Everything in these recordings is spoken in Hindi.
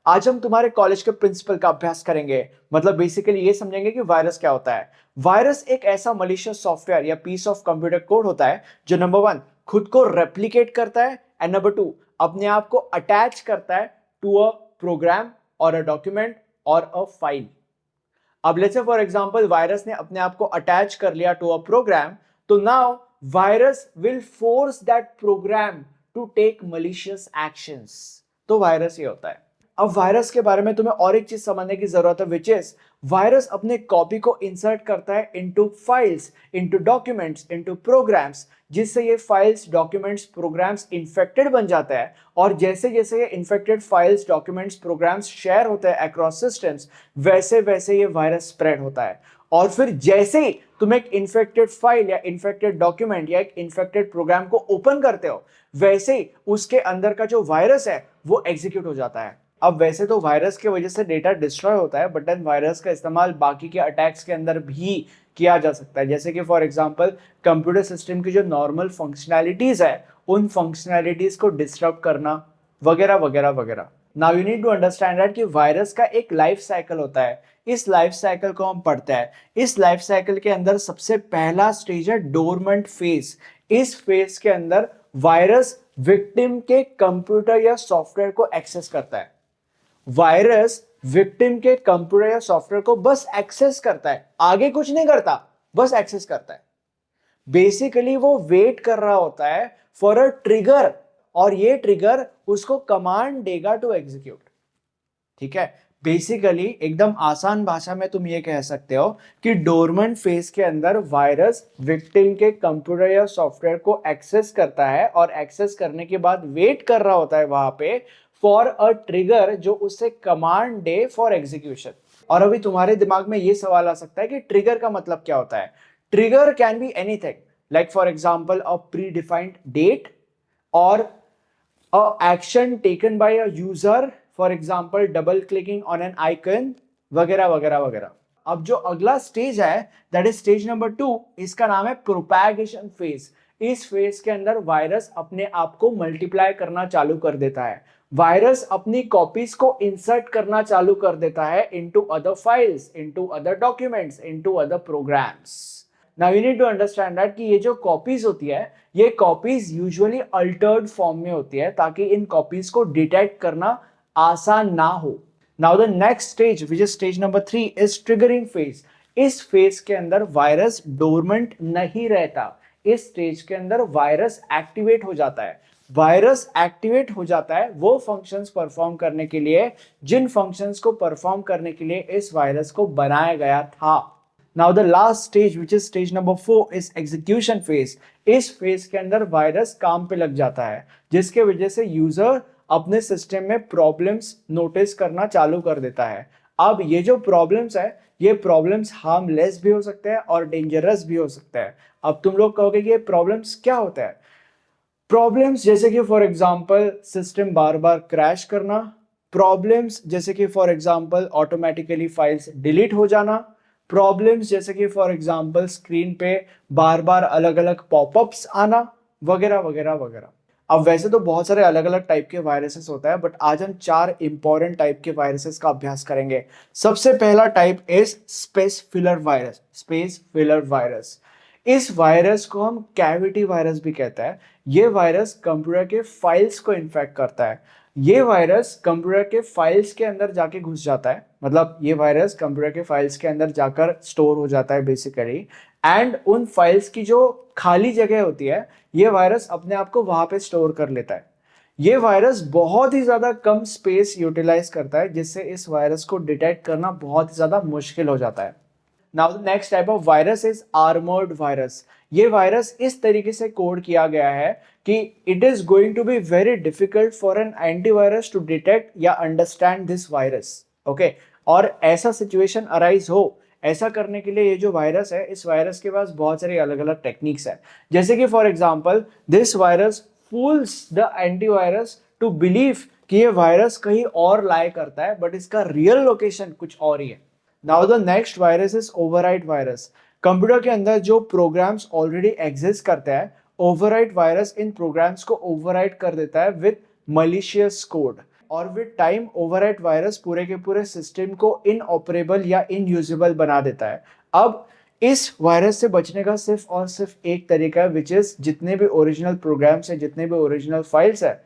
आज हम तुम्हारे कॉलेज के प्रिंसिपल का अभ्यास करेंगे। मतलब बेसिकली ये समझेंगे कि वायरस क्या होता है। वायरस एक ऐसा मलिशियस सॉफ्टवेयर या पीस ऑफ कंप्यूटर कोड होता है जो नंबर वन खुद को रेप्लिकेट करता है एंड नंबर टू अपने आप को अटैच करता है टू अ प्रोग्राम और अ डॉक्यूमेंट और अ फाइल। अब let's say for example virus ने अपने आप को अटैच कर लिया टू अ प्रोग्राम, तो now virus will force that program to take malicious actions. तो वायरस ये होता है। अब वायरस के बारे में तुम्हें और एक चीज समझने की जरूरत है, विच इज वायरस अपने कॉपी को इंसर्ट करता है into files, into documents, into programs, जिससे ये फाइल्स, डॉक्यूमेंट्स, प्रोग्राम्स इन्फेक्टेड बन जाता है। और जैसे जैसे ये infected files, documents, programs share होते हैं अक्रॉस सिस्टम्स, वैसे वैसे ये वायरस स्प्रेड होता है। और फिर जैसे ही तुम एक इन्फेक्टेड फाइल या इन्फेक्टेड डॉक्यूमेंट या एक इन्फेक्टेड प्रोग्राम को ओपन करते हो, वैसे ही उसके अंदर का जो वायरस है वो एग्जीक्यूट हो जाता है। अब वैसे तो वायरस की वजह से डेटा डिस्ट्रॉय होता है, बट देन वायरस का इस्तेमाल बाकी के अटैक्स के अंदर भी किया जा सकता है। जैसे कि फॉर एग्जांपल कंप्यूटर सिस्टम की जो नॉर्मल फंक्शनैलिटीज है उन फंक्शनैलिटीज को डिस्टर्ब करना वगैरह वगैरह वगैरह। Now you need to understand that कि वायरस का एक लाइफ साइकिल होता है। इस लाइफ साइकिल को हम पढ़ते हैं। इस लाइफ साइकिल के अंदर सबसे पहला स्टेज है डोरमेंट फेज। इस फेज के अंदर वायरस विक्टिम के कंप्यूटर या सॉफ्टवेयर को एक्सेस करता है। वायरस विक्टिम के कंप्यूटर या सॉफ्टवेयर को बस एक्सेस करता है, आगे कुछ नहीं करता, बस एक्सेस करता है। बेसिकली वो वेट कर रहा होता है फॉर अ ट्रिगर, और ये ट्रिगर उसको कमांड देगा टू एग्जीक्यूट। ठीक है, बेसिकली एकदम आसान भाषा में तुम ये कह सकते हो कि डोरमेंट फेज के अंदर वायरस विक्टिम के कंप्यूटर या सॉफ्टवेयर को एक्सेस करता है और एक्सेस करने के बाद वेट कर रहा होता है वहां पे फॉर अ ट्रिगर जो उससे कमांड दे फॉर एग्जीक्यूशन। और अभी तुम्हारे दिमाग में ये सवाल आ सकता है कि ट्रिगर का मतलब क्या होता है। Trigger can be anything, like for example a predefined date और a action taken by a user, for example double clicking on an icon वगैरह वगैरह वगैरह। अब जो अगला स्टेज है दैट इज स्टेज नंबर 2, इसका नाम है प्रोपैगेशन फेज। इस फेज के अंदर वायरस अपने आप को मल्टीप्लाई करना चालू कर देता है। वायरस अपनी कॉपीज को इंसर्ट करना चालू कर देता है into other files, into other documents, into other programs. Now you need to understand that कि ये जो कॉपीज होती है, ये कॉपीज यूजुअली अल्टर्ड फॉर्म में होती है ताकि इन कॉपीज को डिटेक्ट करना आसान ना हो। Now the next stage which is stage number 3 is triggering phase. इस फेज के अंदर वायरस डोरमेंट नहीं रहता। इस स्टेज के अंदर वायरस एक्टिवेट हो जाता है। वायरस एक्टिवेट हो जाता है वो फंक्शंस परफॉर्म करने के लिए जिन फंक्शंस को परफॉर्म करने के लिए इस वायरस को बनाया गया था। Now the last stage which is stage number 4 is execution phase। इस फेज के अंदर वायरस काम पे लग जाता है जिसके वजह से यूजर अपने सिस्टम में प्रॉब्लम्स नोटिस करना चालू कर देता है। अब ये जो प्रॉब्लम्स है ये प्रॉब्लम्स हार्मलेस भी हो सकते हैं और डेंजरस भी हो सकते हैं। अब तुम लोग कहोगे कि ये प्रॉब्लम्स क्या होता है। प्रॉब्लम्स जैसे कि for example system bar bar crash करना, प्रॉब्लम्स जैसे कि for example automatically files delete हो जाना, प्रॉब्लम्स जैसे कि फॉर एग्जांपल स्क्रीन पे बार बार अलग अलग पॉपअप्स आना वगैरह वगैरह वगैरह। अब वैसे तो बहुत सारे अलग अलग टाइप के वायरसेस होता है, बट आज हम 4 इंपॉर्टेंट टाइप के वायरसेस का अभ्यास करेंगे। सबसे पहला type is space filler virus. Space filler virus, इस वायरस को हम कैविटी वायरस भी कहते हैं। ये वायरस कंप्यूटर के फाइल्स को इन्फेक्ट करता है। ये वायरस कंप्यूटर के फाइल्स के अंदर जाके घुस जाता है, मतलब ये वायरस कंप्यूटर के फाइल्स के अंदर जाकर स्टोर हो जाता है बेसिकली। एंड उन फाइल्स की जो खाली जगह होती है ये वायरस अपने आप को वहां पे स्टोर कर लेता है। ये वायरस बहुत ही ज्यादा कम स्पेस यूटिलाइज करता है जिससे इस वायरस को डिटेक्ट करना बहुत ही ज्यादा मुश्किल हो जाता है। Now the next type of virus is armoured virus. ये वायरस इस तरीके से कोड किया गया है कि it is going to be very difficult for an antivirus to detect या अंडरस्टैंड दिस वायरस। ओके, और ऐसा सिचुएशन अराइज हो, ऐसा करने के लिए ये जो वायरस है इस वायरस के पास बहुत सारी अलग अलग टेक्निक्स है। जैसे कि for example this virus fools the antivirus to believe कि ये वायरस कहीं और लाई करता है, बट इसका रियल लोकेशन कुछ और ही है। Now the next virus is overwrite virus. Computer के अंदर जो प्रोग्राम्स ऑलरेडी एग्जिस्ट करते हैं, ओवरराइट वायरस इन प्रोग्राम्स को ओवरराइट कर देता है विद मलिशियस कोड। और विद टाइम ओवरराइट वायरस पूरे के पूरे सिस्टम को इनऑपरेबल या इनयूजेबल बना देता है। अब इस वायरस से बचने का सिर्फ और सिर्फ एक तरीका है, विच इज जितने भी ओरिजिनल प्रोग्राम्स है, जितने भी ओरिजिनल फाइल्स है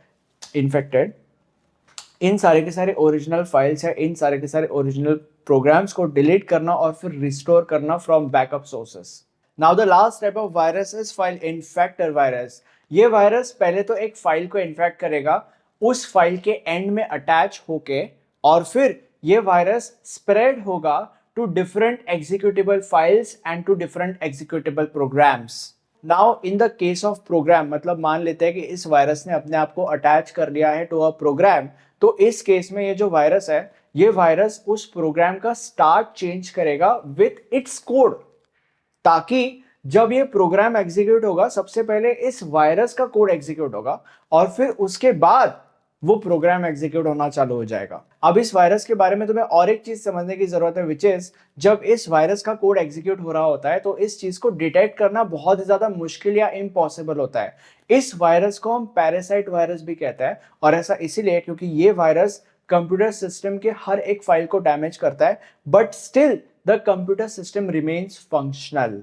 इन्फेक्टेड, इन सारे के सारे ओरिजिनल फाइल्स है, इन सारे के सारे ओरिजिनल प्रोग्राम्स को डिलीट करना और फिर रिस्टोर करना from backup sources. Now the last type of virus is file infector virus. ये वायरस पहले तो एक फाइल को इन्फेक्ट करेगा, उस फाइल के एंड में अटैच होके, और फिर ये वायरस स्प्रेड होगा to different executable files and to different executable programs. Now in the case of program, मतलब मान लेते हैं कि इस वायरस ने अपने आप को अटैच कर लिया है टू अ प्रोग्राम, तो इस केस में ये जो वायरस है, ये वायरस उस प्रोग्राम का स्टार्ट चेंज करेगा विथ इट्स कोड, ताकि जब ये प्रोग्राम एग्जीक्यूट होगा सबसे पहले इस वायरस का कोड एग्जीक्यूट होगा और फिर उसके बाद वो प्रोग्राम एग्जीक्यूट होना चालू हो जाएगा। अब इस वायरस के बारे में तुम्हें और एक चीज समझने की जरूरत है, विच इज जब इस वायरस का कोड एग्जीक्यूट हो रहा होता है तो इस चीज को डिटेक्ट करना बहुत ही ज्यादा मुश्किल या इम्पॉसिबल होता है। इस वायरस को हम पैरासाइट वायरस भी कहते हैं, और ऐसा इसीलिए क्योंकि ये वायरस कंप्यूटर सिस्टम के हर एक फाइल को डैमेज करता है, but still the computer system remains functional.